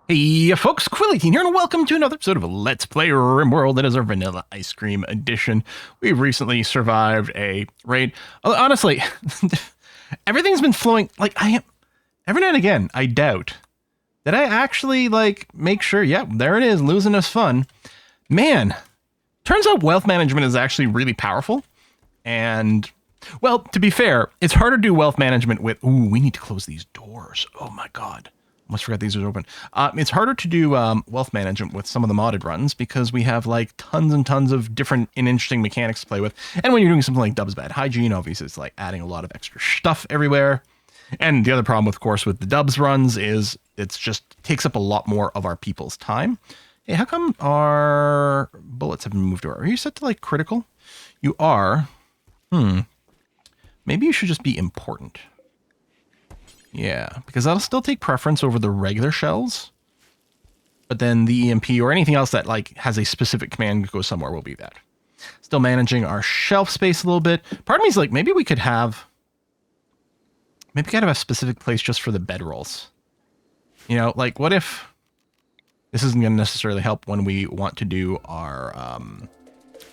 Hey folks, Quilly18 here, and welcome to another episode of Let's Play Rimworld. That is our vanilla ice cream edition. We've recently survived a raid. Honestly, everything's been flowing, every now and again, I doubt that I actually, make sure, yep, there it is, losing us fun. Man, turns out wealth management is actually really powerful, and, well, to be fair, it's harder to do wealth management with, ooh, we need to close these doors, oh my god. Almost forgot these are open. It's harder to do wealth management with some of the modded runs because we have tons and tons of different and interesting mechanics to play with. And when you're doing something like Dub's Bad Hygiene, obviously it's like adding a lot of extra stuff everywhere. And the other problem, of course, with the Dubs runs is it's just takes up a lot more of our people's time. Hey, how come our bullets have been moved over? Are you set to critical? You are. Maybe you should just be important. Yeah, because that'll still take preference over the regular shells. But then the EMP or anything else that has a specific command to go somewhere will be that. Still managing our shelf space a little bit. Part of me is maybe we could have a specific place just for the bedrolls. You know, what if this isn't going to necessarily help when we want to do our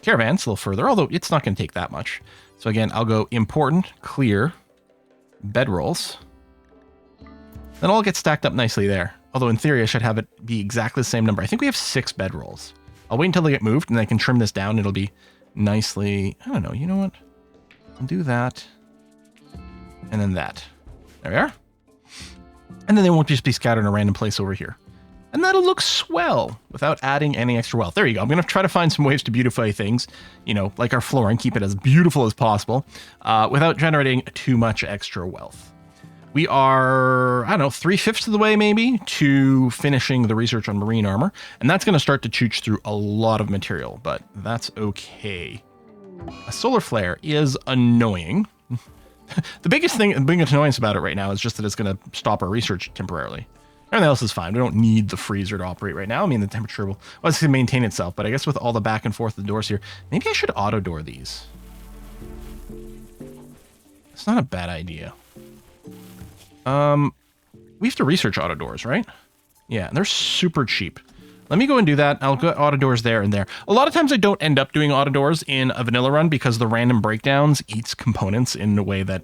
caravans a little further, although it's not going to take that much. So again, I'll go important, clear, bedrolls. Then all get stacked up nicely there. Although in theory, I should have it be exactly the same number. I think we have 6 bedrolls. I'll wait until they get moved and I can trim this down. It'll be nicely, I don't know, you know what? I'll do that. And then that. There we are. And then they won't just be scattered in a random place over here. And that'll look swell without adding any extra wealth. There you go. I'm going to try to find some ways to beautify things, you know, like our flooring, keep it as beautiful as possible, without generating too much extra wealth. We are, I don't know, 3/5 of the way maybe to finishing the research on marine armor. And that's going to start to chooch through a lot of material, but that's okay. A solar flare is annoying. The biggest annoyance about it right now is just that it's going to stop our research temporarily. Everything else is fine. We don't need the freezer to operate right now. I mean, the temperature will, well, it's going to maintain itself, but I guess with all the back and forth of the doors here, maybe I should auto door these. It's not a bad idea. We have to research auto doors, right? Yeah, and they're super cheap. Let me go and do that. I'll go auto doors there and there. A lot of times I don't end up doing auto doors in a vanilla run because the random breakdowns eats components in a way that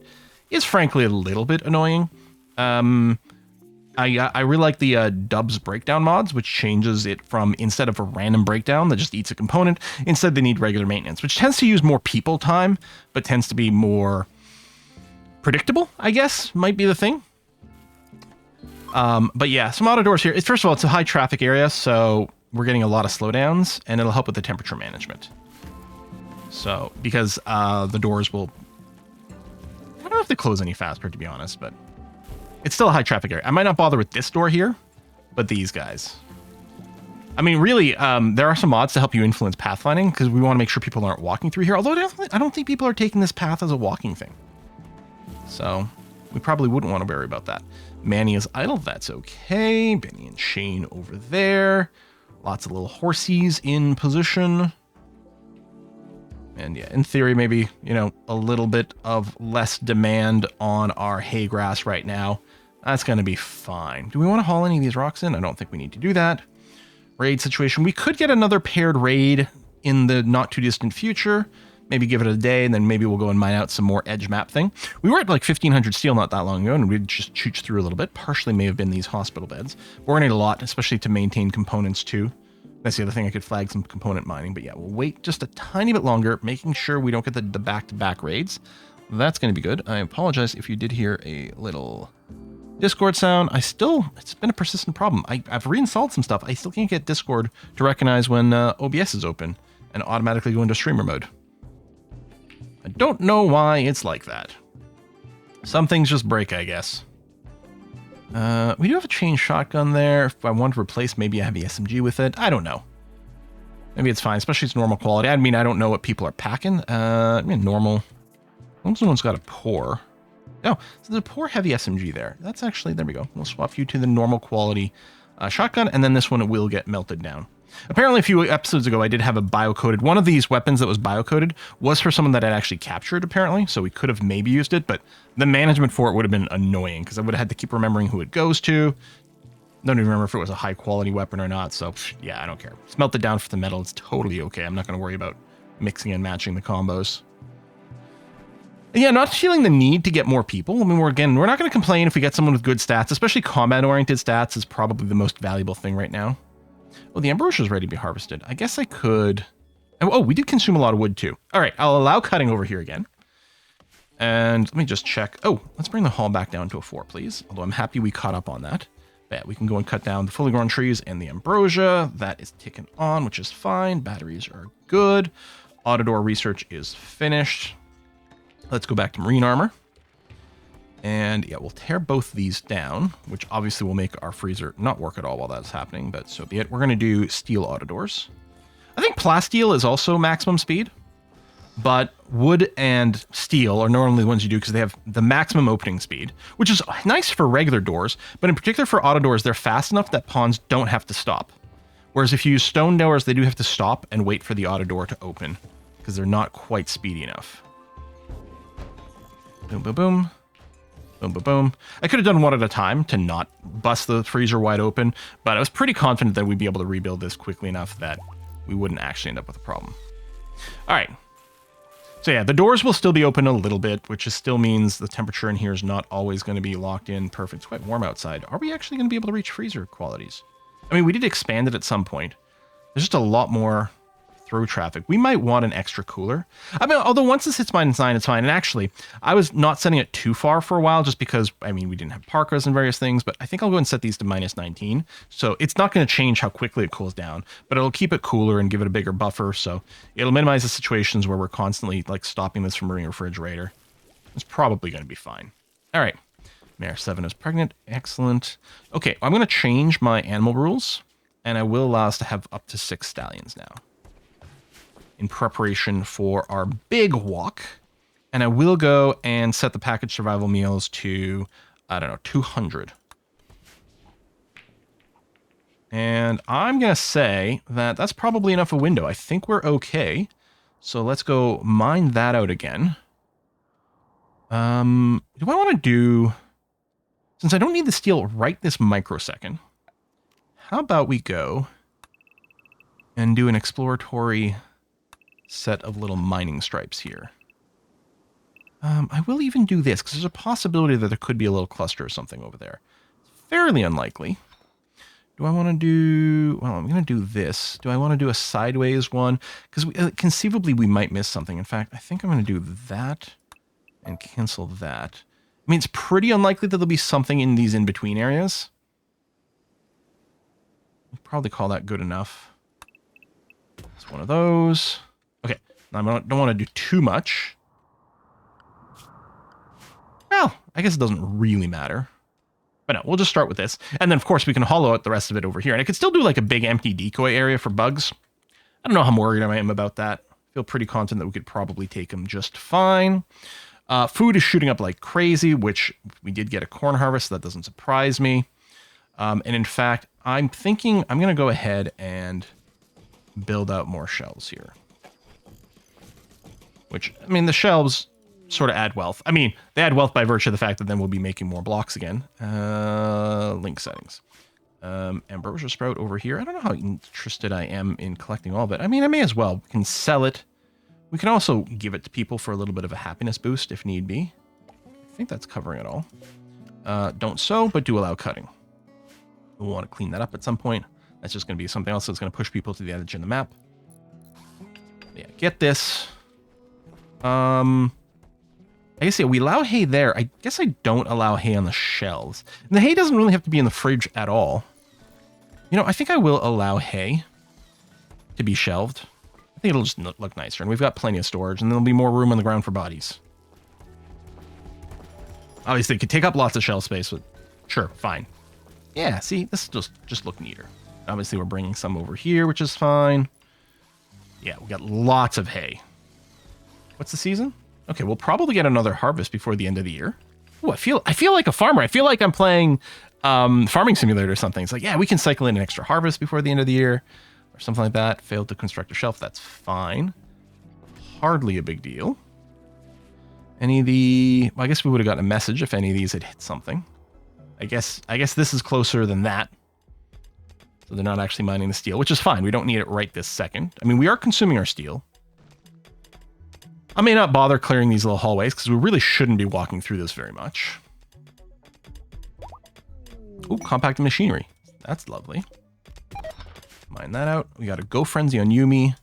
is frankly a little bit annoying. I really like the Dubs breakdown mods, which changes it from instead of a random breakdown that just eats a component, instead they need regular maintenance, which tends to use more people time, but tends to be more predictable, I guess, might be the thing. But yeah, some auto doors here. First of all, it's a high traffic area, so we're getting a lot of slowdowns, and it'll help with the temperature management. So, because the doors will... I don't know if they close any faster, to be honest, but it's still a high traffic area. I might not bother with this door here, but these guys. I mean, really, there are some mods to help you influence pathfinding, because we want to make sure people aren't walking through here, although I don't think people are taking this path as a walking thing. So, we probably wouldn't want to worry about that. Manny is idle, that's okay. Benny and Shane over there. Lots of little horsies in position. And yeah, in theory, maybe, you know, a little bit of less demand on our hay grass right now. That's going to be fine. Do we want to haul any of these rocks in? I don't think we need to do that. Raid situation. We could get another paired raid in the not too distant future. Maybe give it a day, and then maybe we'll go and mine out some more edge map thing. We were at 1,500 steel not that long ago, and we just chooched through a little bit. Partially may have been these hospital beds. We're going to need a lot, especially to maintain components too. That's the other thing. I could flag some component mining, but yeah, we'll wait just a tiny bit longer, making sure we don't get the back-to-back raids. That's going to be good. I apologize if you did hear a little Discord sound. It's been a persistent problem. I've reinstalled some stuff. I still can't get Discord to recognize when OBS is open and automatically go into streamer mode. I don't know why it's like that. Some things just break, I guess. We do have a chain shotgun there. If I want to replace maybe a heavy SMG with it, I don't know. Maybe it's fine, especially it's normal quality. I mean, I don't know what people are packing. I mean, normal. Someone's got a pour. Oh, so there's a poor heavy SMG there. That's actually, there we go. We'll swap you to the normal quality shotgun, and then this one will get melted down. Apparently a few episodes ago, I did have a bio-coded. One of these weapons that was bio-coded was for someone that I'd actually captured, apparently. So we could have maybe used it, but the management for it would have been annoying because I would have had to keep remembering who it goes to. Don't even remember if it was a high quality weapon or not. So yeah, I don't care. Smelt it down for the metal. It's totally okay. I'm not going to worry about mixing and matching the combos. And yeah, not feeling the need to get more people. I mean, we're not going to complain if we get someone with good stats, especially combat-oriented stats is probably the most valuable thing right now. Oh, the ambrosia is ready to be harvested. I guess I could... Oh, we did consume a lot of wood too. All right, I'll allow cutting over here again. And let me just check. Oh, let's bring the haul back down to a 4, please. Although I'm happy we caught up on that. Yeah, we can go and cut down the fully grown trees and the ambrosia. That is ticking on, which is fine. Batteries are good. Autodor research is finished. Let's go back to marine armor. And yeah, we'll tear both these down, which obviously will make our freezer not work at all while that's happening, but so be it. We're going to do steel autodoors. I think plasteel is also maximum speed, but wood and steel are normally the ones you do because they have the maximum opening speed, which is nice for regular doors, but in particular for autodoors, they're fast enough that pawns don't have to stop. Whereas if you use stone doors, they do have to stop and wait for the autodoor to open because they're not quite speedy enough. Boom, boom, boom. Boom, boom, boom. I could have done one at a time to not bust the freezer wide open, but I was pretty confident that we'd be able to rebuild this quickly enough that we wouldn't actually end up with a problem. All right. So yeah, the doors will still be open a little bit, which just still means the temperature in here is not always going to be locked in perfect. It's quite warm outside. Are we actually going to be able to reach freezer qualities? I mean, we did expand it at some point. There's just a lot more through traffic. We might want an extra cooler. I mean, although once this hits -9, it's fine. And actually, I was not setting it too far for a while just because, I mean, we didn't have parkas and various things, but I think I'll go and set these to -19. So it's not going to change how quickly it cools down, but it'll keep it cooler and give it a bigger buffer. So it'll minimize the situations where we're constantly like stopping this from running a refrigerator. It's probably going to be fine. All right. Mare 7 is pregnant. Excellent. Okay, I'm going to change my animal rules, and I will allow us to have up to 6 stallions now, in preparation for our big walk. And I will go and set the package survival meals to, I don't know, 200. And I'm going to say that that's probably enough a window. I think we're okay. So let's go mine that out again. Do I want to do... Since I don't need the steel right this microsecond, how about we go and do an exploratory set of little mining stripes here. I will even do this, because there's a possibility that there could be a little cluster or something over there. It's fairly unlikely. Do I want to do... Well, I'm going to do this. Do I want to do a sideways one? Because conceivably we might miss something. In fact, I think I'm going to do that and cancel that. I mean, it's pretty unlikely that there'll be something in these in-between areas. I'll probably call that good enough. It's one of those. Okay, I don't want to do too much. Well, I guess it doesn't really matter. But no, we'll just start with this. And then, of course, we can hollow out the rest of it over here. And I could still do like a big empty decoy area for bugs. I don't know how worried I am about that. I feel pretty confident that we could probably take them just fine. Food is shooting up like crazy, which we did get a corn harvest, so that doesn't surprise me. And in fact, I'm thinking I'm going to go ahead and build out more shelves here. Which, I mean, the shelves sort of add wealth. I mean, they add wealth by virtue of the fact that then we'll be making more blocks again. Link settings. Ambrosia sprout over here. I don't know how interested I am in collecting all of it. I mean, I may as well. We can sell it. We can also give it to people for a little bit of a happiness boost if need be. I think that's covering it all. Don't sew, but do allow cutting. We'll want to clean that up at some point. That's just going to be something else that's going to push people to the edge of the map. Yeah, get this. I guess, yeah, we allow hay there. I guess I don't allow hay on the shelves. And the hay doesn't really have to be in the fridge at all. You know, I think I will allow hay to be shelved. I think it'll just look nicer. And we've got plenty of storage, and there'll be more room on the ground for bodies. Obviously, it could take up lots of shelf space, but sure, fine. Yeah, see, this just look neater. Obviously, we're bringing some over here, which is fine. Yeah, we got lots of hay. What's the season? Okay, we'll probably get another harvest before the end of the year. Ooh, I feel like a farmer. I feel like I'm playing Farming Simulator or something. It's like, yeah, we can cycle in an extra harvest before the end of the year. Or something like that. Failed to construct a shelf. That's fine. Hardly a big deal. Any of the... Well, I guess we would have gotten a message if any of these had hit something. I guess this is closer than that. So they're not actually mining the steel, which is fine. We don't need it right this second. I mean, we are consuming our steel. I may not bother clearing these little hallways because we really shouldn't be walking through this very much. Ooh, compacted machinery. That's lovely. Mine that out. We got a Go Frenzy on Yumi.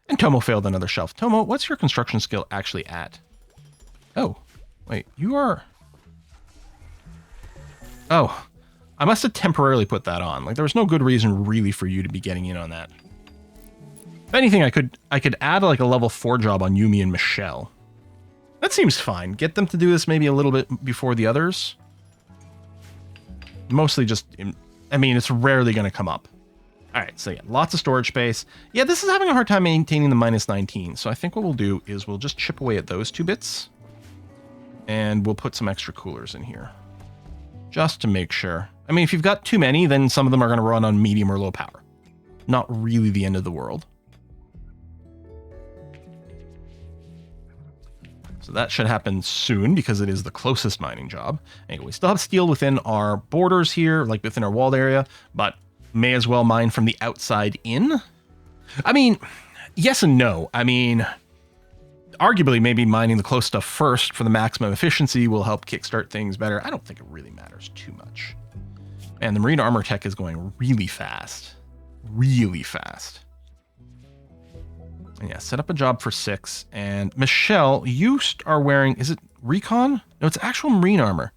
And Tomo failed another shelf. Tomo, what's your construction skill actually at? Oh, wait, you are... Oh, I must have temporarily put that on. Like, there was no good reason really for you to be getting in on that. If anything, I could add like a level 4 job on Yumi and Michelle. That seems fine. Get them to do this maybe a little bit before the others. Mostly just, I mean, it's rarely going to come up. All right, so yeah, lots of storage space. Yeah, this is having a hard time maintaining the -19. So I think what we'll do is we'll just chip away at those 2 bits. And we'll put some extra coolers in here. Just to make sure. I mean, if you've got too many, then some of them are going to run on medium or low power. Not really the end of the world. So that should happen soon because it is the closest mining job. Anyway, we still have steel within our borders here, like within our walled area, but may as well mine from the outside in. I mean, yes and no. I mean, arguably maybe mining the close stuff first for the maximum efficiency will help kickstart things better. I don't think it really matters too much. And the marine armor tech is going really fast. Really fast. And yeah, set up a job for 6. And Michelle, you are wearing, is it recon? No, it's actual marine armor.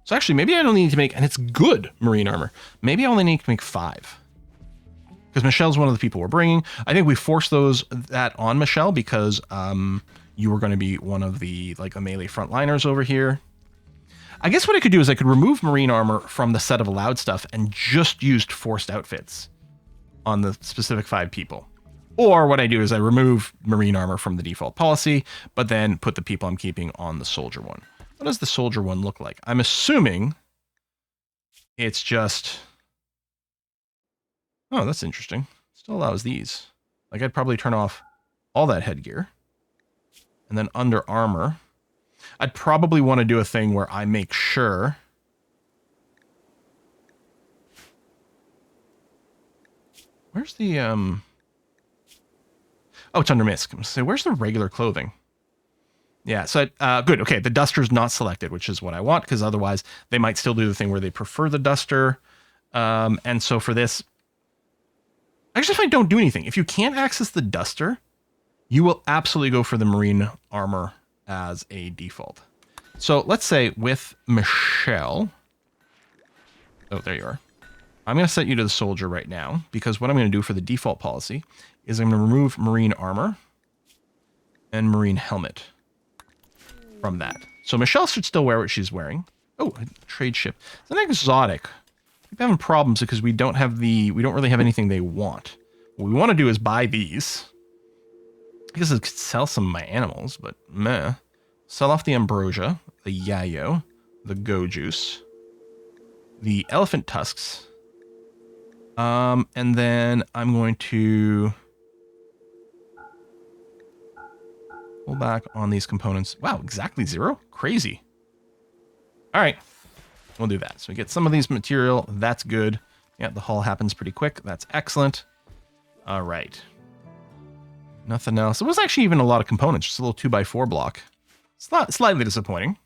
So actually, maybe I don't need to make, and it's good marine armor. Maybe I only need to make 5. Because Michelle's one of the people we're bringing. I think we forced that on Michelle because you were going to be one of the like a melee frontliners over here. I guess what I could do is I could remove marine armor from the set of allowed stuff and just used forced outfits on the specific 5 people. Or what I do is I remove marine armor from the default policy, but then put the people I'm keeping on the soldier one. What does the soldier one look like? I'm assuming it's just... Oh, that's interesting. Still allows these. Like, I'd probably turn off all that headgear. And then under armor, I'd probably want to do a thing where I make sure... Where's the... Oh, it's under MISC. So where's the regular clothing? Yeah, so good. Okay, the duster's not selected, which is what I want, because otherwise they might still do the thing where they prefer the duster. And so for this, actually, if I don't do anything, if you can't access the duster, you will absolutely go for the marine armor as a default. So let's say with Michelle, oh, there you are. I'm going to set you to the soldier right now, because what I'm going to do for the default policy is I'm going to remove marine armor and marine helmet from that. So Michelle should still wear what she's wearing. Oh, a trade ship. It's an exotic. We're having problems because we don't really have anything they want. What we want to do is buy these. I guess I could sell some of my animals, but meh. Sell off the ambrosia, the yayo, the go juice, the elephant tusks. And then I'm going to pull back on these components. Wow, exactly 0? Crazy. All right, we'll do that. So we get some of these material. That's good. Yeah, the haul happens pretty quick. That's excellent. All right. Nothing else. It was actually even a lot of components. Just a little 2x4 block. It's not slightly disappointing.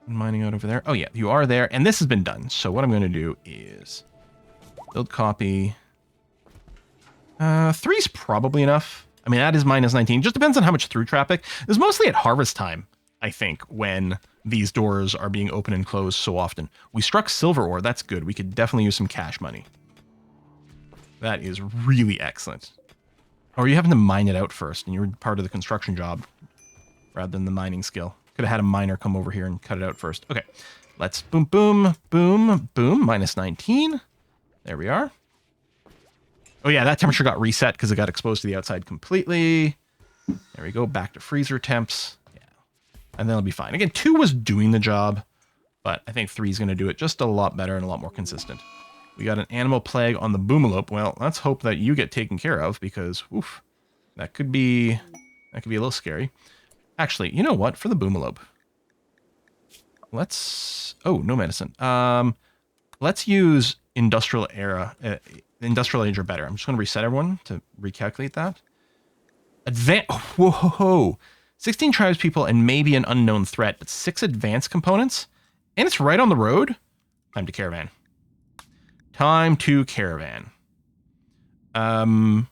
Mining out over there. Oh yeah, you are there. And this has been done. So what I'm going to do is build copy. 3's probably enough. I mean, that is -19. Just depends on how much through traffic. It was mostly at harvest time, I think, when these doors are being opened and closed so often. We struck silver ore. That's good. We could definitely use some cash money. That is really excellent. Or you having to mine it out first, and you're part of the construction job rather than the mining skill. Could have had a miner come over here and cut it out first. Okay, let's boom, boom, boom, boom. -19. There we are. Oh yeah, that temperature got reset because it got exposed to the outside completely. There we go, back to freezer temps. Yeah, and then it'll be fine. Again, 2 was doing the job, but I think 3 is going to do it just a lot better and a lot more consistent. We got an animal plague on the boomalope. Well, let's hope that you get taken care of because, oof, that could be a little scary. Actually, you know what? For the boomalope, let's... Oh, no medicine. Let's use industrial industrial age or better. I'm just going to reset everyone to recalculate that. Whoa. 16 tribespeople and maybe an unknown threat, but 6 advanced components? And it's right on the road? Time to caravan. Time to caravan. Well,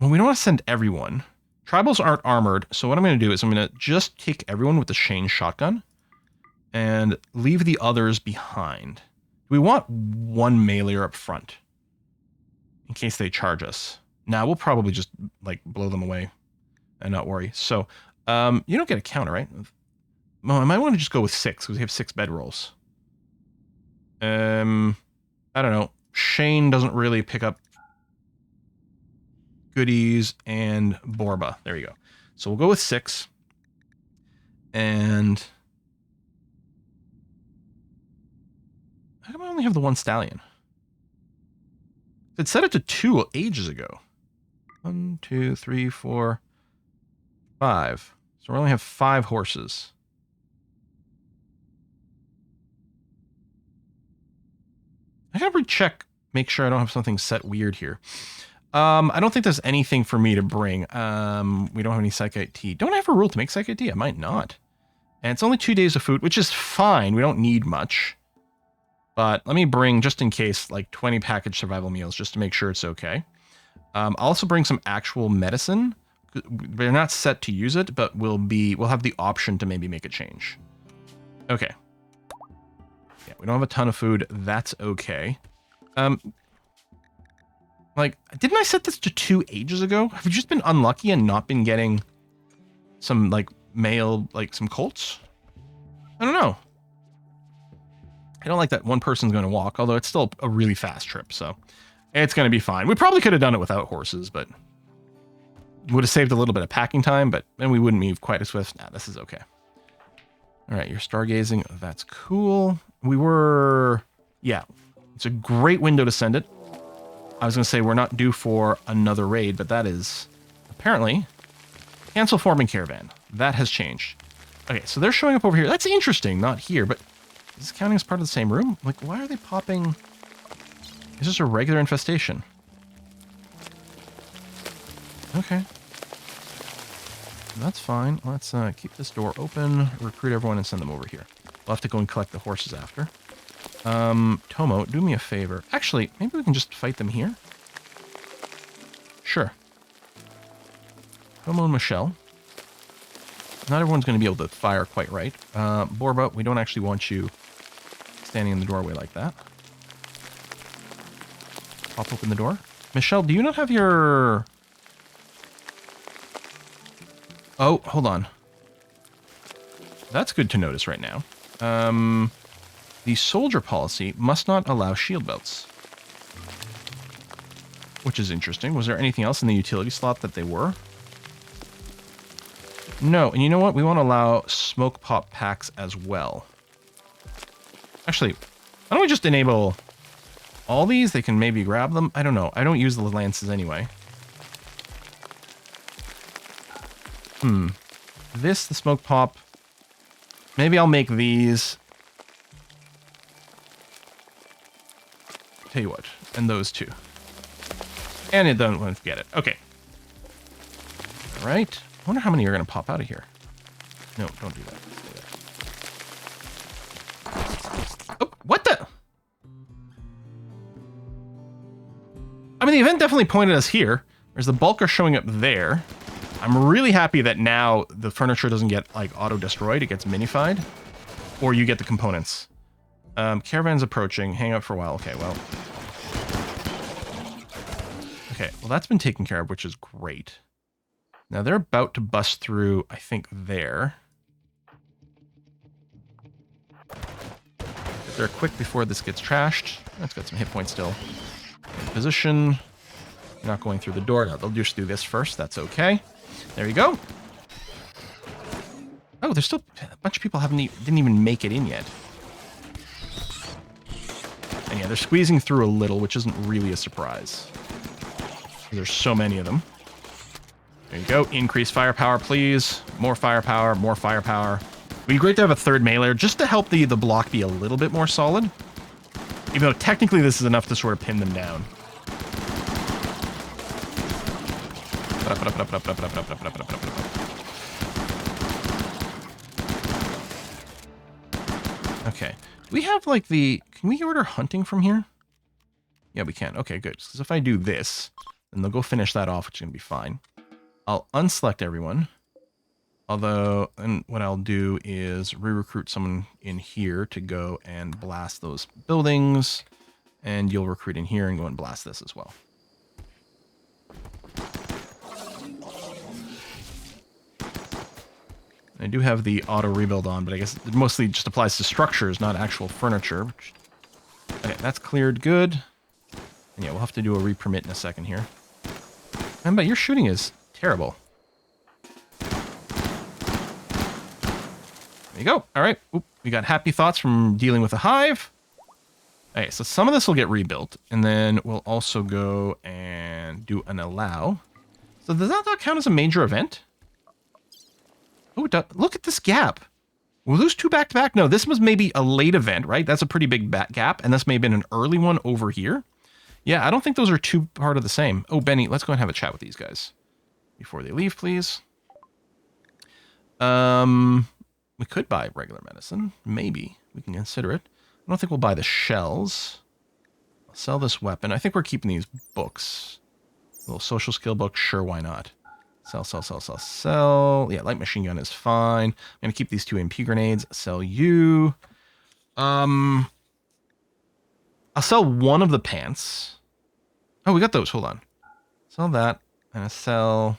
we don't want to send everyone. Tribals aren't armored, so what I'm going to do is I'm going to just take everyone with the Shane shotgun and leave the others behind. We want one meleeer up front in case they charge us. Now, we'll probably just, like, blow them away and not worry. So, you don't get a counter, right? Well, I might want to just go with 6, because we have 6 bedrolls. I don't know. Shane doesn't really pick up goodies and Borba. There you go. So we'll go with 6. And how come I only have the 1 stallion? It set it to 2 ages ago. 1, 2, 3, 4, 5. So we only have 5 horses. I gotta recheck, make sure I don't have something set weird here. I don't think there's anything for me to bring. We don't have any Psychite tea. Don't I have a rule to make Psychite tea? I might not. And it's only 2 days of food, which is fine. We don't need much. But let me bring, just in case, like 20 packaged survival meals, just to make sure it's okay. I'll also bring some actual medicine. We're not set to use it, but we'll have the option to maybe make a change. Okay. Yeah, we don't have a ton of food. That's okay. Like, didn't I set this to 2 ages ago? Have you just been unlucky and not been getting some, like, male, like, some colts? I don't know. I don't like that one person's going to walk, although it's still a really fast trip, so it's going to be fine. We probably could have done it without horses, but would have saved a little bit of packing time, but then we wouldn't move quite as swift. Nah, this is okay. All right, you're stargazing. That's cool. Yeah, it's a great window to send it. I was going to say we're not due for another raid, but that is apparently cancel forming caravan. That has changed. Okay, so they're showing up over here. That's interesting, not here, but is this counting as part of the same room? Like, why are they popping? Is this a regular infestation? Okay. That's fine. Let's keep this door open, recruit everyone, and send them over here. We'll have to go and collect the horses after. Tomo, do me a favor. Actually, maybe we can just fight them here. Sure. Tomo and Michelle. Not everyone's going to be able to fire quite right. Borba, we don't actually want you standing in the doorway like that. Pop open the door. Michelle, do you not have your... Oh, hold on. That's good to notice right now. The soldier policy must not allow shield belts. Which is interesting. Was there anything else in the utility slot that they were? No, and you know what? We want to allow smoke pop packs as well. Actually, why don't we just enable all these? They can maybe grab them. I don't know. I don't use the lances anyway. The smoke pop. Maybe I'll make these. Tell you what, and those two. And it doesn't want to forget it. Okay. All right. I wonder how many are going to pop out of here. No, don't do that. Oh, what the? I mean, the event definitely pointed us here. There's the bulker showing up there. I'm really happy that now the furniture doesn't get, like, auto-destroyed. It gets minified. Or you get the components. Caravan's approaching. Hang out for a while. Okay, well. Okay, well, that's been taken care of, which is great. Now, they're about to bust through, I think, there. Get there quick before this gets trashed. That's got some hit points still. In position. Not going through the door. No, they'll just do this first. That's okay. There you go. Oh, there's still a bunch of people didn't even make it in yet. And yeah, they're squeezing through a little, which isn't really a surprise. There's so many of them. There you go. Increase firepower, please. More firepower, more firepower. It'd be great to have a third meleeer just to help the block be a little bit more solid. Even though technically this is enough to sort of pin them down. Okay. We have like the... Can we order hunting from here? Yeah, we can. Okay, good. Because if I do this, then they'll go finish that off, which is going to be fine. I'll unselect everyone. Although, and what I'll do is re-recruit someone in here to go and blast those buildings. And you'll recruit in here and go and blast this as well. I do have the auto rebuild on, but I guess it mostly just applies to structures, not actual furniture. Okay, that's cleared. Good. And yeah, we'll have to do a re-permit in a second here. Man, but your shooting is terrible. There you go. All right. Oop, we got happy thoughts from dealing with a hive. Okay, so some of this will get rebuilt, and then we'll also go and do an allow. So does that not count as a major event? Oh, look at this gap. Will those two back-to-back? No, this was maybe a late event, right? That's a pretty big gap, and this may have been an early one over here. Yeah, I don't think those are two part of the same. Oh, Benny, let's go and have a chat with these guys before they leave, please. We could buy regular medicine. Maybe. We can consider it. I don't think we'll buy the shells. I'll sell this weapon. I think we're keeping these books. A little social skill book. Sure, why not? Sell, sell, sell, sell, sell. Yeah, light machine gun is fine. I'm going to keep these two MP grenades. Sell you. I'll sell one of the pants. Oh, we got those. Hold on. Sell that. And I sell...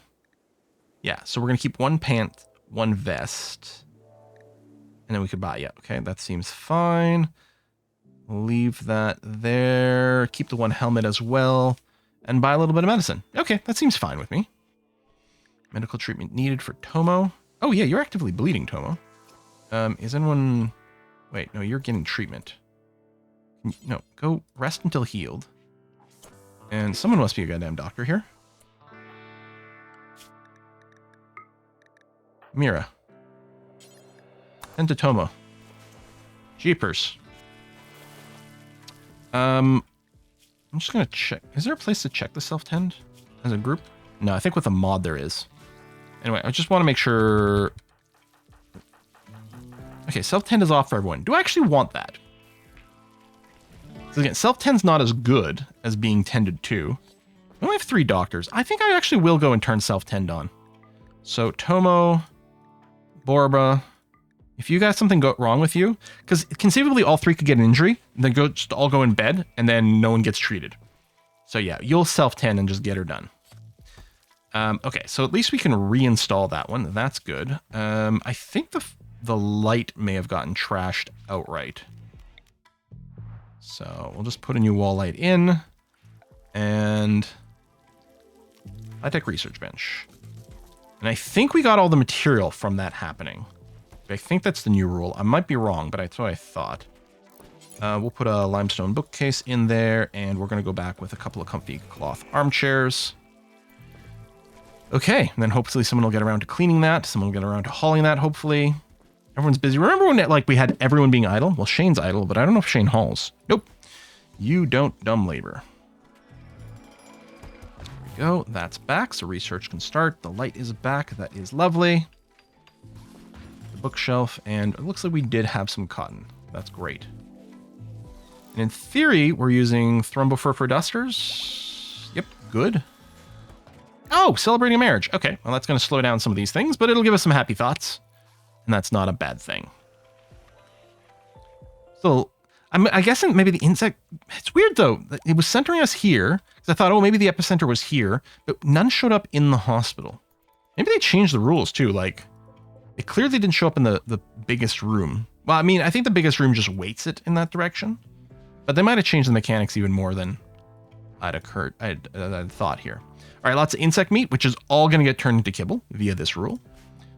Yeah, so we're going to keep one pant, one vest. And then we could buy... Yeah, okay, that seems fine. Leave that there. Keep the one helmet as well. And buy a little bit of medicine. Okay, that seems fine with me. Medical treatment needed for Tomo. Oh, yeah, you're actively bleeding, Tomo. Is anyone... Wait, no, you're getting treatment. No, go rest until healed. And someone must be a goddamn doctor here. Mira. And to Tomo. Jeepers. I'm just going to check. Is there a place to check the self-tend as a group? No, I think with a mod there is. Anyway, I just want to make sure... Okay, self-tend is off for everyone. Do I actually want that? So again, self-tend's not as good as being tended to. We only have 3 doctors. I think I actually will go and turn self-tend on. So, Tomo, Borba, if you got something go wrong with you, because conceivably all 3 could get an injury, then just all go in bed, and then no one gets treated. So yeah, you'll self-tend and just get her done. Okay, so at least we can reinstall that one. That's good. I think the light may have gotten trashed outright. So we'll just put a new wall light in. And high-tech research bench. And I think we got all the material from that happening. I think that's the new rule. I might be wrong, but that's what I thought. We'll put a limestone bookcase in there, and we're going to go back with a couple of comfy cloth armchairs. Okay, and then hopefully someone will get around to cleaning that. Someone will get around to hauling that, hopefully. Everyone's busy. Remember when we had everyone being idle? Well, Shane's idle, but I don't know if Shane hauls. Nope. You don't dumb labor. There we go. That's back, so research can start. The light is back. That is lovely. The bookshelf, and it looks like we did have some cotton. That's great. And in theory, we're using thrombofurfur dusters. Yep, good. Oh, celebrating a marriage. Okay, well, that's going to slow down some of these things, but it'll give us some happy thoughts. And that's not a bad thing. So, I guess maybe the insect... It's weird, though. It was centering us here, because I thought, oh, maybe the epicenter was here, but none showed up in the hospital. Maybe they changed the rules, too. Like, it clearly didn't show up in the biggest room. Well, I mean, I think the biggest room just weights it in that direction. But they might have changed the mechanics even more than I'd thought here. All right, lots of insect meat, which is all going to get turned into kibble via this rule.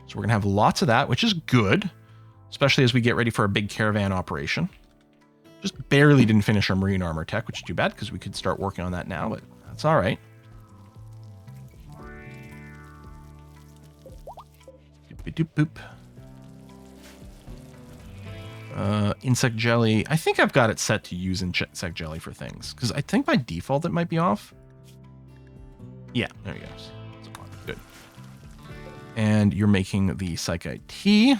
So we're going to have lots of that, which is good, especially as we get ready for a big caravan operation. Just barely didn't finish our marine armor tech, which is too bad because we could start working on that now, but that's all right. Doop-a-doop-boop. Insect jelly. I think I've got it set to use insect jelly for things. Because I think by default it might be off. Yeah, there he goes. Good. And you're making the Psychite tea,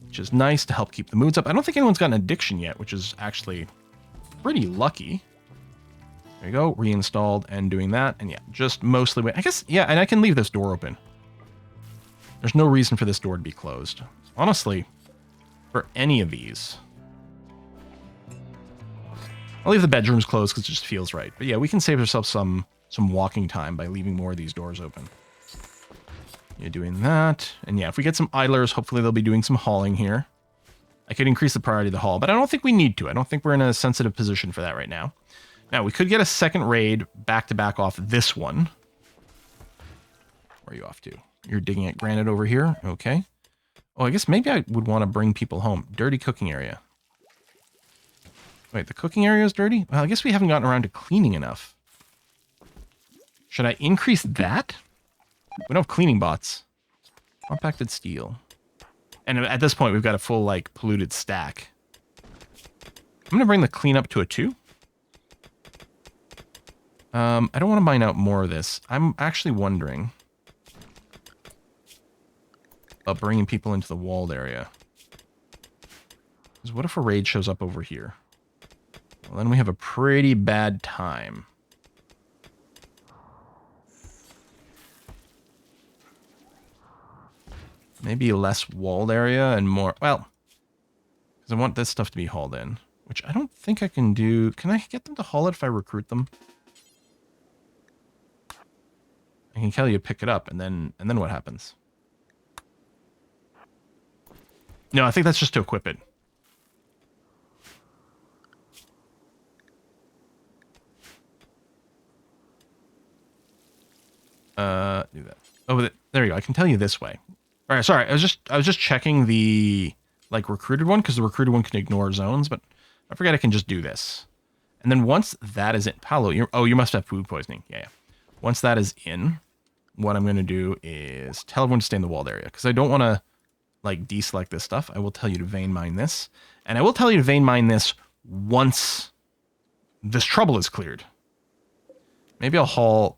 which is nice to help keep the moods up. I don't think anyone's got an addiction yet, which is actually pretty lucky. There you go, reinstalled and doing that. And yeah, just mostly wait. I guess, yeah, and I can leave this door open. There's no reason for this door to be closed. Honestly, for any of these. I'll leave the bedrooms closed because it just feels right. But yeah, we can save ourselves some walking time by leaving more of these doors open. You're doing that. And yeah, if we get some idlers, hopefully they'll be doing some hauling here. I could increase the priority of the haul, but I don't think we need to. I don't think we're in a sensitive position for that right now. Now, we could get a second raid back-to-back off this one. Where are you off to? You're digging at granite over here? Okay. Oh, I guess maybe I would want to bring people home. Dirty cooking area. Wait, the cooking area is dirty? Well, I guess we haven't gotten around to cleaning enough. Should I increase that? We don't have cleaning bots. Compacted steel. And at this point, we've got a full, like, polluted stack. I'm going to bring the cleanup to a 2. I don't want to mine out more of this. I'm actually wondering about bringing people into the walled area. Because what if a raid shows up over here? Well, then we have a pretty bad time. Maybe less walled area and more... Well, because I want this stuff to be hauled in. Which I don't think I can do... Can I get them to haul it if I recruit them? I can tell you to pick it up, and then what happens? No, I think that's just to equip it. Do that. Oh, there you go. I can tell you this way. All right, sorry. I was just checking the like recruited one because the recruited one can ignore zones, but I forget I can just do this. And then once that is in, Paolo, you must have food poisoning. Yeah. Once that is in, what I'm going to do is tell everyone to stay in the walled area because I don't want to like deselect this stuff. I will tell you to vein mine this, and I will tell you to vein mine this once this trouble is cleared. Maybe I'll haul.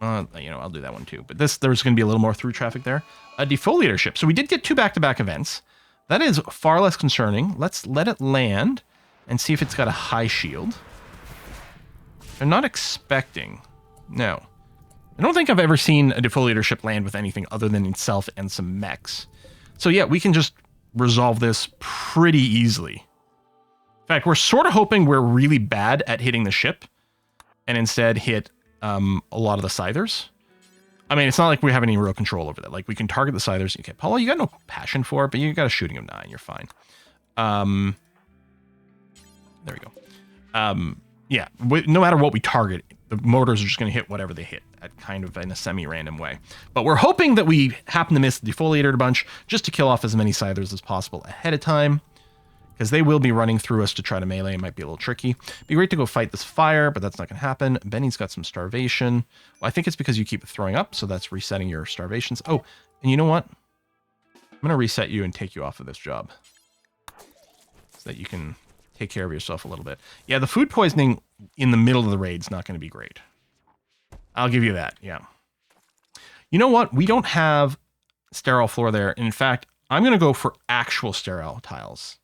I'll do that one too. But there's going to be a little more through traffic there. A defoliator ship. So we did get 2 back-to-back events. That is far less concerning. Let's let it land and see if it's got a high shield. I'm not expecting. No. I don't think I've ever seen a defoliator ship land with anything other than itself and some mechs. So yeah, we can just resolve this pretty easily. In fact, we're sort of hoping we're really bad at hitting the ship and instead hit a lot of the scythers. I mean, it's not like we have any real control over that. Like, we can target the scythers. Okay, Paulo, you got no passion for it, but you got a shooting of 9. You're fine. There we go. Yeah, no matter what we target, the mortars are just going to hit whatever they hit at kind of in a semi-random way. But we're hoping that we happen to miss the defoliator a bunch just to kill off as many scythers as possible ahead of time. Because they will be running through us to try to melee. It might be a little tricky. Be great to go fight this fire, but that's not going to happen. Benny's got some starvation. Well, I think it's because you keep throwing up, so that's resetting your starvations. Oh, and you know what? I'm going to reset you and take you off of this job. So that you can take care of yourself a little bit. Yeah, the food poisoning in the middle of the raid is not going to be great. I'll give you that, yeah. You know what? We don't have sterile floor there. In fact, I'm going to go for actual sterile tiles.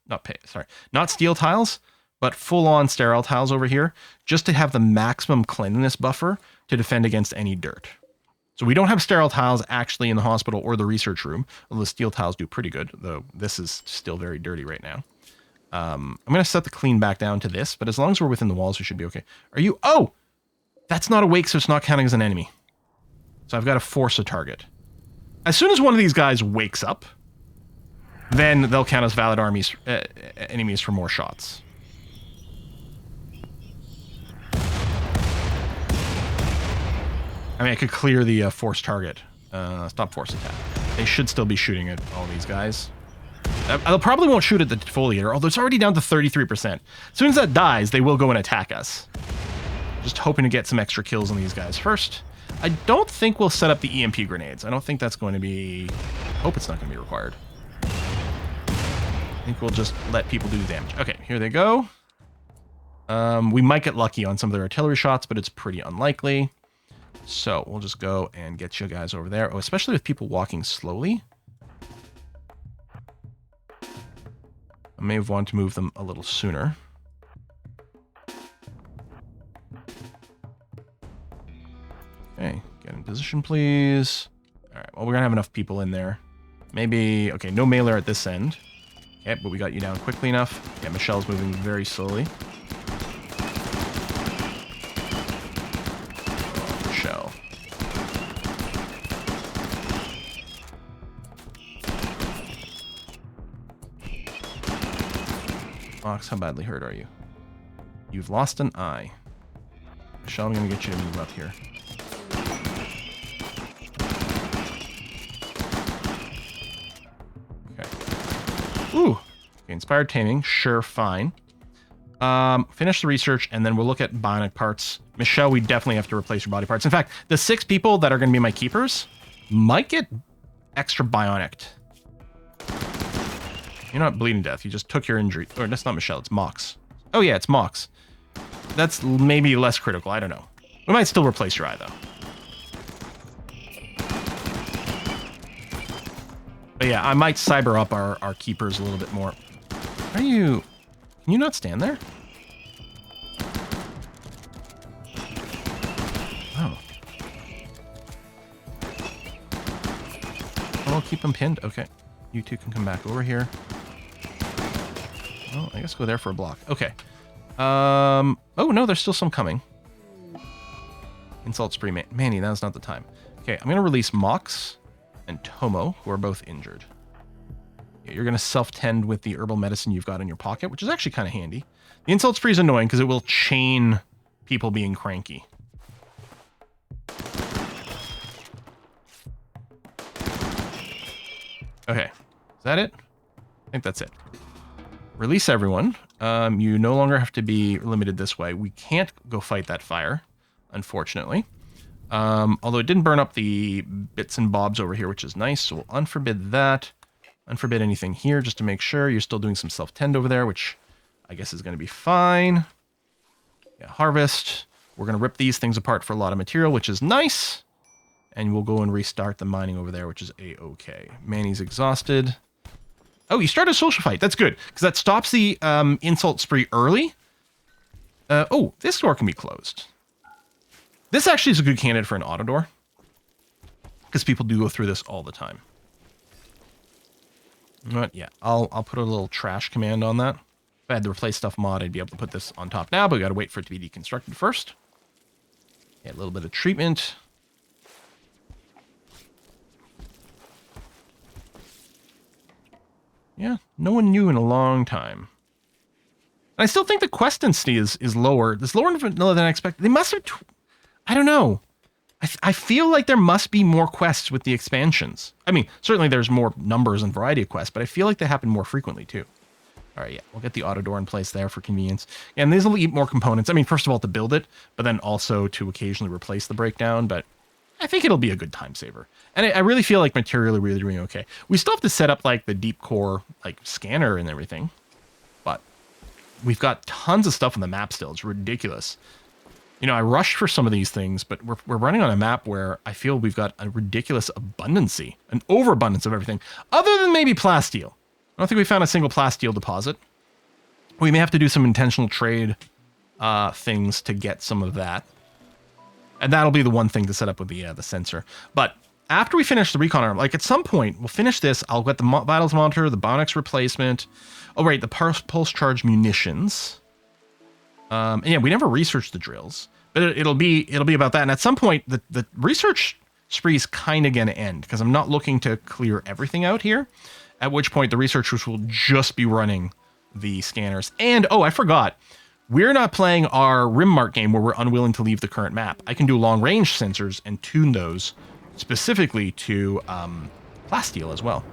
Not steel tiles, but full-on sterile tiles over here, just to have the maximum cleanliness buffer to defend against any dirt. So we don't have sterile tiles actually in the hospital or the research room, although the steel tiles do pretty good, though this is still very dirty right now. I'm going to set the clean back down to this, but as long as we're within the walls, we should be okay. Are you... Oh! That's not awake, so it's not counting as an enemy. So I've got to force a target. As soon as one of these guys wakes up, then they'll count as valid enemies for more shots. I mean, I could clear the force target. Stop force attack. They should still be shooting at all these guys. They'll probably won't shoot at the defoliator, although it's already down to 33%. As soon as that dies, they will go and attack us. Just hoping to get some extra kills on these guys first. I don't think we'll set up the EMP grenades. I don't think that's going to be... I hope it's not going to be required. I think we'll just let people do the damage. Okay, here they go. We might get lucky on some of their artillery shots, but it's pretty unlikely. So we'll just go and get you guys over there. Oh, especially with people walking slowly. I may have wanted to move them a little sooner. Okay, get in position, please. All right, well, we're gonna have enough people in there. Maybe, okay, no mailer at this end. Okay, but we got you down quickly enough. Yeah, Michelle's moving very slowly. Oh, Michelle. Ox, how badly hurt are you? You've lost an eye. Michelle, I'm gonna get you to move up here. Ooh. Okay, inspired taming. Sure, fine. Finish the research, and then we'll look at bionic parts. Michelle, we definitely have to replace your body parts. In fact, the 6 people that are going to be my keepers might get extra bionicked. You're not bleeding death. You just took your injury. Or that's not Michelle. It's Mox. Oh, yeah, it's Mox. That's maybe less critical. I don't know. We might still replace your eye, though. But yeah, I might cyber up our keepers a little bit more. Are you... Can you not stand there? Oh. Oh, I'll keep them pinned. Okay. You two can come back over here. Oh, I guess go there for a block. Okay. Oh, no, there's still some coming. Insult spree. Manny, now's not the time. Okay, I'm going to release Mox and Tomo, who are both injured. Yeah, you're going to self-tend with the herbal medicine you've got in your pocket, which is actually kind of handy. The insult spree is annoying because it will chain people being cranky. Okay, is that it? I think that's it. Release everyone. You no longer have to be limited this way. We can't go fight that fire, unfortunately. Although it didn't burn up the bits and bobs over here, which is nice. So we'll unforbid that. Unforbid anything here just to make sure. You're still doing some self-tend over there, which I guess is going to be fine. Yeah, harvest. We're going to rip these things apart for a lot of material, which is nice. And we'll go and restart the mining over there, which is A-okay. Manny's exhausted. Oh, you started a social fight. That's good, because that stops the insult spree early. Oh, this door can be closed. This actually is a good candidate for an auto door, because people do go through this all the time. You know what? Yeah, I'll put a little trash command on that. If I had the replace stuff mod, I'd be able to put this on top now, but we got to wait for it to be deconstructed first. Yeah, a little bit of treatment. Yeah, no one knew in a long time. And I still think the quest density is lower. It's lower than I expected. They must have... I don't know. I feel like there must be more quests with the expansions. I mean, certainly there's more numbers and variety of quests, but I feel like they happen more frequently too. All right, yeah, we'll get the auto door in place there for convenience. And these will eat more components. I mean, first of all, to build it, but then also to occasionally replace the breakdown. But I think it'll be a good time saver. And I really feel like materially really doing okay. We still have to set up like the deep core like scanner and everything, but we've got tons of stuff on the map still. It's ridiculous. You know, I rushed for some of these things, but we're running on a map where I feel we've got a ridiculous abundancy, an overabundance of everything, other than maybe plasteel. I don't think we found a single plasteel deposit. We may have to do some intentional trade things to get some of that. And that'll be the one thing to set up with the sensor. But after we finish the recon arm, like at some point, we'll finish this. I'll get the vitals monitor, the bionics replacement. Oh, right, the pulse charge munitions. And yeah, we never researched the drills, but it'll be about that. And at some point, the research spree is kind of going to end because I'm not looking to clear everything out here. At which point, the researchers will just be running the scanners. And oh, I forgot. We're not playing our Rimworld game where we're unwilling to leave the current map. I can do long-range sensors and tune those specifically to plasteel as well.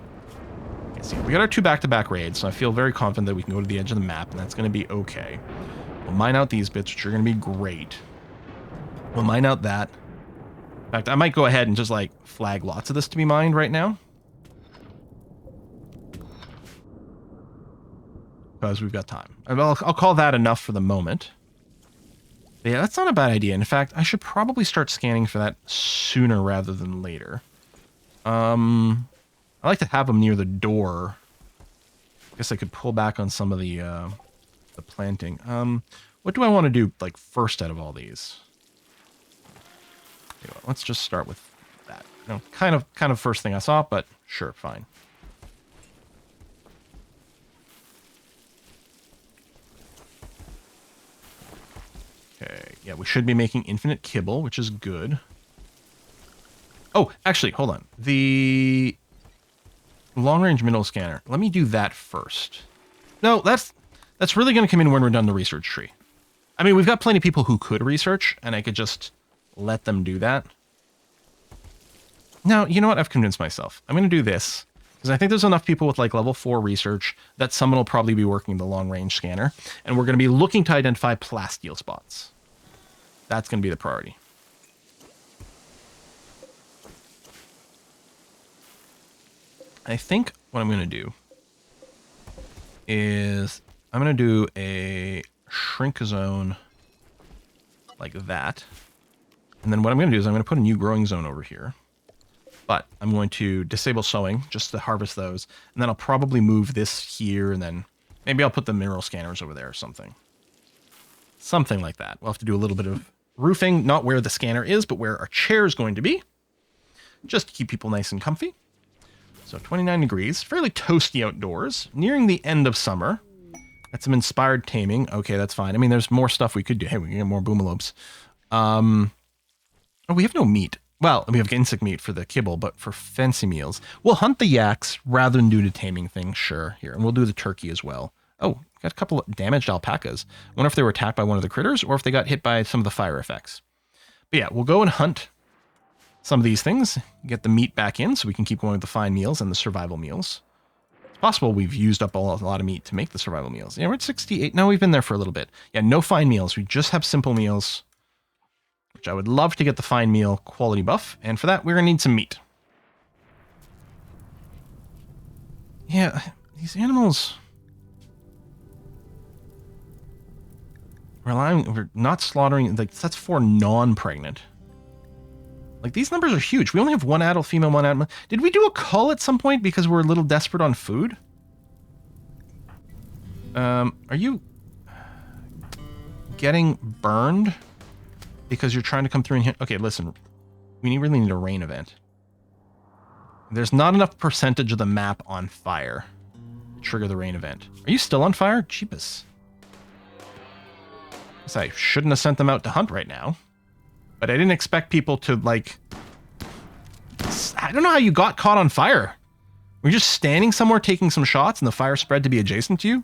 Okay, so we got our 2 back-to-back raids, so I feel very confident that we can go to the edge of the map, and that's going to be okay. We'll mine out these bits, which are going to be great. We'll mine out that. In fact, I might go ahead and just, like, flag lots of this to be mined right now. because we've got time. I'll call that enough for the moment. But yeah, that's not a bad idea. In fact, I should probably start scanning for that sooner rather than later. I like to have them near the door. I guess I could pull back on some of the planting. What do I want to do, like, first out of all these? Okay, well, let's just start with that. No, kind of first thing I saw, but sure, fine. Okay, yeah, we should be making infinite kibble, which is good. Oh, actually, hold on. The long-range mineral scanner. Let me do that first. No, that's really going to come in when we're done the research tree. I mean, we've got plenty of people who could research, and I could just let them do that. No, you know what? I've convinced myself. I'm going to do this, because I think there's enough people with, like, level 4 research that someone will probably be working the long-range scanner, and we're going to be looking to identify plasteel spots. That's going to be the priority. I think what I'm going to do is I'm going to do a shrink zone like that. And then what I'm going to do is I'm going to put a new growing zone over here. But I'm going to disable sowing just to harvest those. And then I'll probably move this here, and then maybe I'll put the mineral scanners over there or something. Something like that. We'll have to do a little bit of roofing, not where the scanner is, but where our chair is going to be. Just to keep people nice and comfy. So 29 degrees, fairly toasty outdoors, nearing the end of summer. Got some inspired taming. Okay, that's fine. I mean, there's more stuff we could do. Hey, we can get more boomalopes. Oh, we have no meat. Well, we have insect meat for the kibble, but for fancy meals, we'll hunt the yaks rather than do the taming thing. Sure, here. And we'll do the turkey as well. Oh, got a couple of damaged alpacas. Wonder if they were attacked by one of the critters or if they got hit by some of the fire effects. But yeah, we'll go and hunt some of these things, get the meat back in so we can keep going with the fine meals and the survival meals. It's possible we've used up a lot of meat to make the survival meals. Yeah, we're at 68. No, we've been there for a little bit. Yeah, no fine meals. We just have simple meals, which I would love to get the fine meal quality buff. And for that, we're going to need some meat. Yeah, these animals... We're not slaughtering... Like, that's for non-pregnant. Like, these numbers are huge. We only have one adult female, one adult... Did we do a cull at some point because we're a little desperate on food? Are you getting burned because you're trying to come through and hit... Okay, listen. We really need a rain event. There's not enough percentage of the map on fire to trigger the rain event. Are you still on fire? Jeepus. I shouldn't have sent them out to hunt right now. But I didn't expect people to, like... I don't know how you got caught on fire. Were you just standing somewhere taking some shots and the fire spread to be adjacent to you?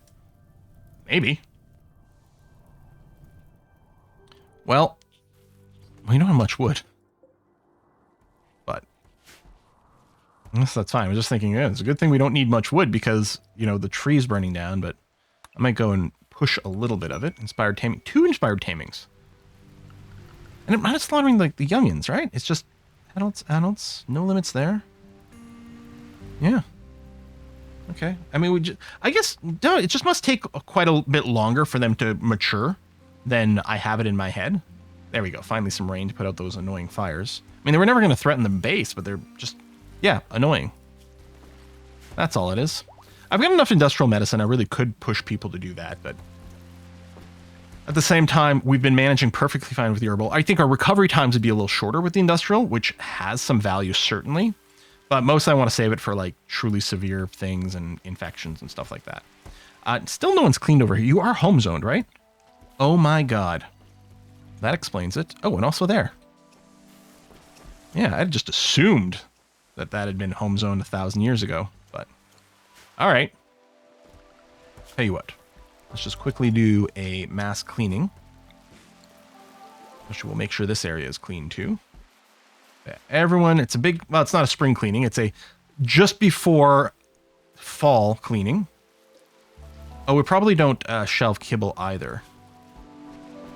Maybe. Well, we don't have much wood. But... I guess that's fine. I was just thinking, yeah, it's a good thing we don't need much wood because, you know, the tree's burning down, but I might go and push a little bit of it. Inspired taming. 2 inspired tamings. And I'm not slaughtering, like, the youngins, right? It's just adults. No limits there. Yeah. Okay. I mean, I guess, no, it just must take quite a bit longer for them to mature than I have it in my head. There we go. Finally some rain to put out those annoying fires. I mean, they were never going to threaten the base, but they're just, yeah, annoying. That's all it is. I've got enough industrial medicine. I really could push people to do that, but... At the same time, we've been managing perfectly fine with the herbal. I think our recovery times would be a little shorter with the industrial, which has some value, certainly. But mostly I want to save it for, like, truly severe things and infections and stuff like that. Still no one's cleaned over here. You are home zoned, right? Oh my god. That explains it. Oh, and also there. Yeah, I just assumed that that had been home zoned 1,000 years ago. But, alright. Tell you what. Let's just quickly do a mass cleaning. Which will make sure this area is clean too. Everyone, it's a big, well, it's not a spring cleaning. It's a just before fall cleaning. Oh, we probably don't shelve kibble either.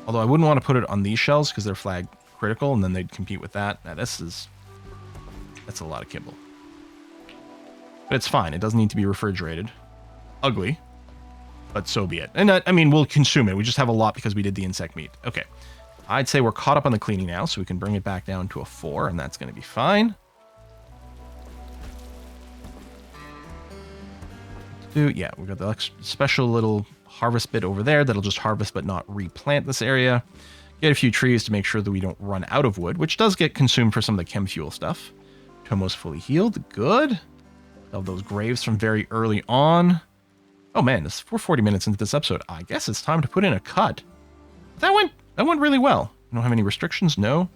Although I wouldn't want to put it on these shelves because they're flag critical and then they'd compete with that. Now that's a lot of kibble. But it's fine. It doesn't need to be refrigerated. Ugly. but so be it. And I mean, we'll consume it. We just have a lot because we did the insect meat. Okay. I'd say we're caught up on the cleaning now, so we can bring it back down to a 4, and that's going to be fine. Yeah, we've got the special little harvest bit over there that'll just harvest but not replant this area. Get a few trees to make sure that we don't run out of wood, which does get consumed for some of the chem fuel stuff. Tomo's fully healed. Good. Of those graves from very early on. Oh man, we're 40 minutes into this episode. I guess it's time to put in a cut. That went really well. I don't have any restrictions. No.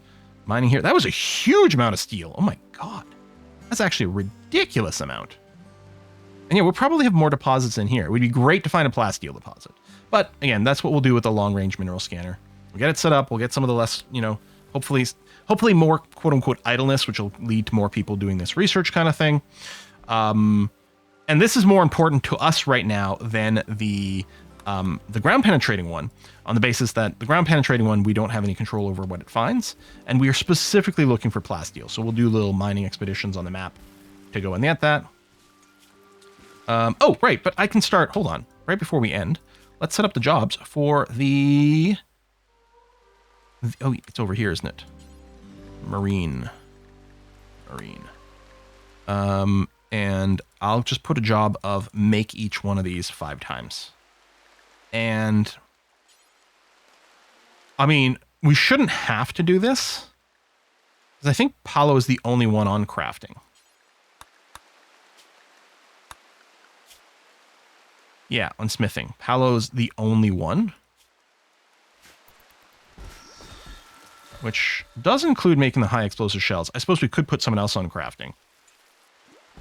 Mining here. That was a huge amount of steel. Oh my god. That's actually a ridiculous amount. And yeah, we'll probably have more deposits in here. It would be great to find a plasteel deposit. But again, that's what we'll do with the long-range mineral scanner. We'll get it set up. We'll get some of the less, hopefully more quote-unquote idleness, which will lead to more people doing this research kind of thing. And this is more important to us right now than the ground penetrating one, on the basis that the ground penetrating one, we don't have any control over what it finds. And we are specifically looking for plasteel. So we'll do little mining expeditions on the map to go and get that. Oh, right, but I can start, hold on, right before we end, let's set up the jobs for the oh, it's over here, isn't it? Marine. And I'll just put a job of make each one of these 5 times. And, I mean, we shouldn't have to do this, because I think Paolo is the only one on crafting. Yeah, on smithing. Paolo's the only one. Which does include making the high explosive shells. I suppose we could put someone else on crafting.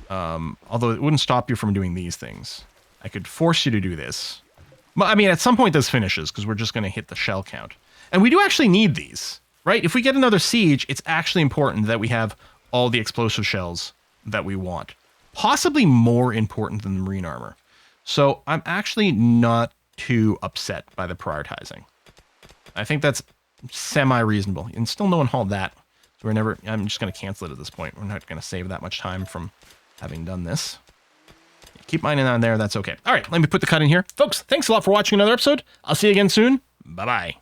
Although it wouldn't stop you from doing these things. I could force you to do this. But I mean, at some point this finishes, because we're just going to hit the shell count. And we do actually need these, right? If we get another siege, it's actually important that we have all the explosive shells that we want. Possibly more important than the marine armor. So I'm actually not too upset by the prioritizing. I think that's semi-reasonable. And still no one hauled that. So I'm just going to cancel it at this point. We're not going to save that much time from having done this. Keep mining on there. That's okay. All right, let me put the cut in here. Folks, thanks a lot for watching another episode. I'll see you again soon. Bye-bye.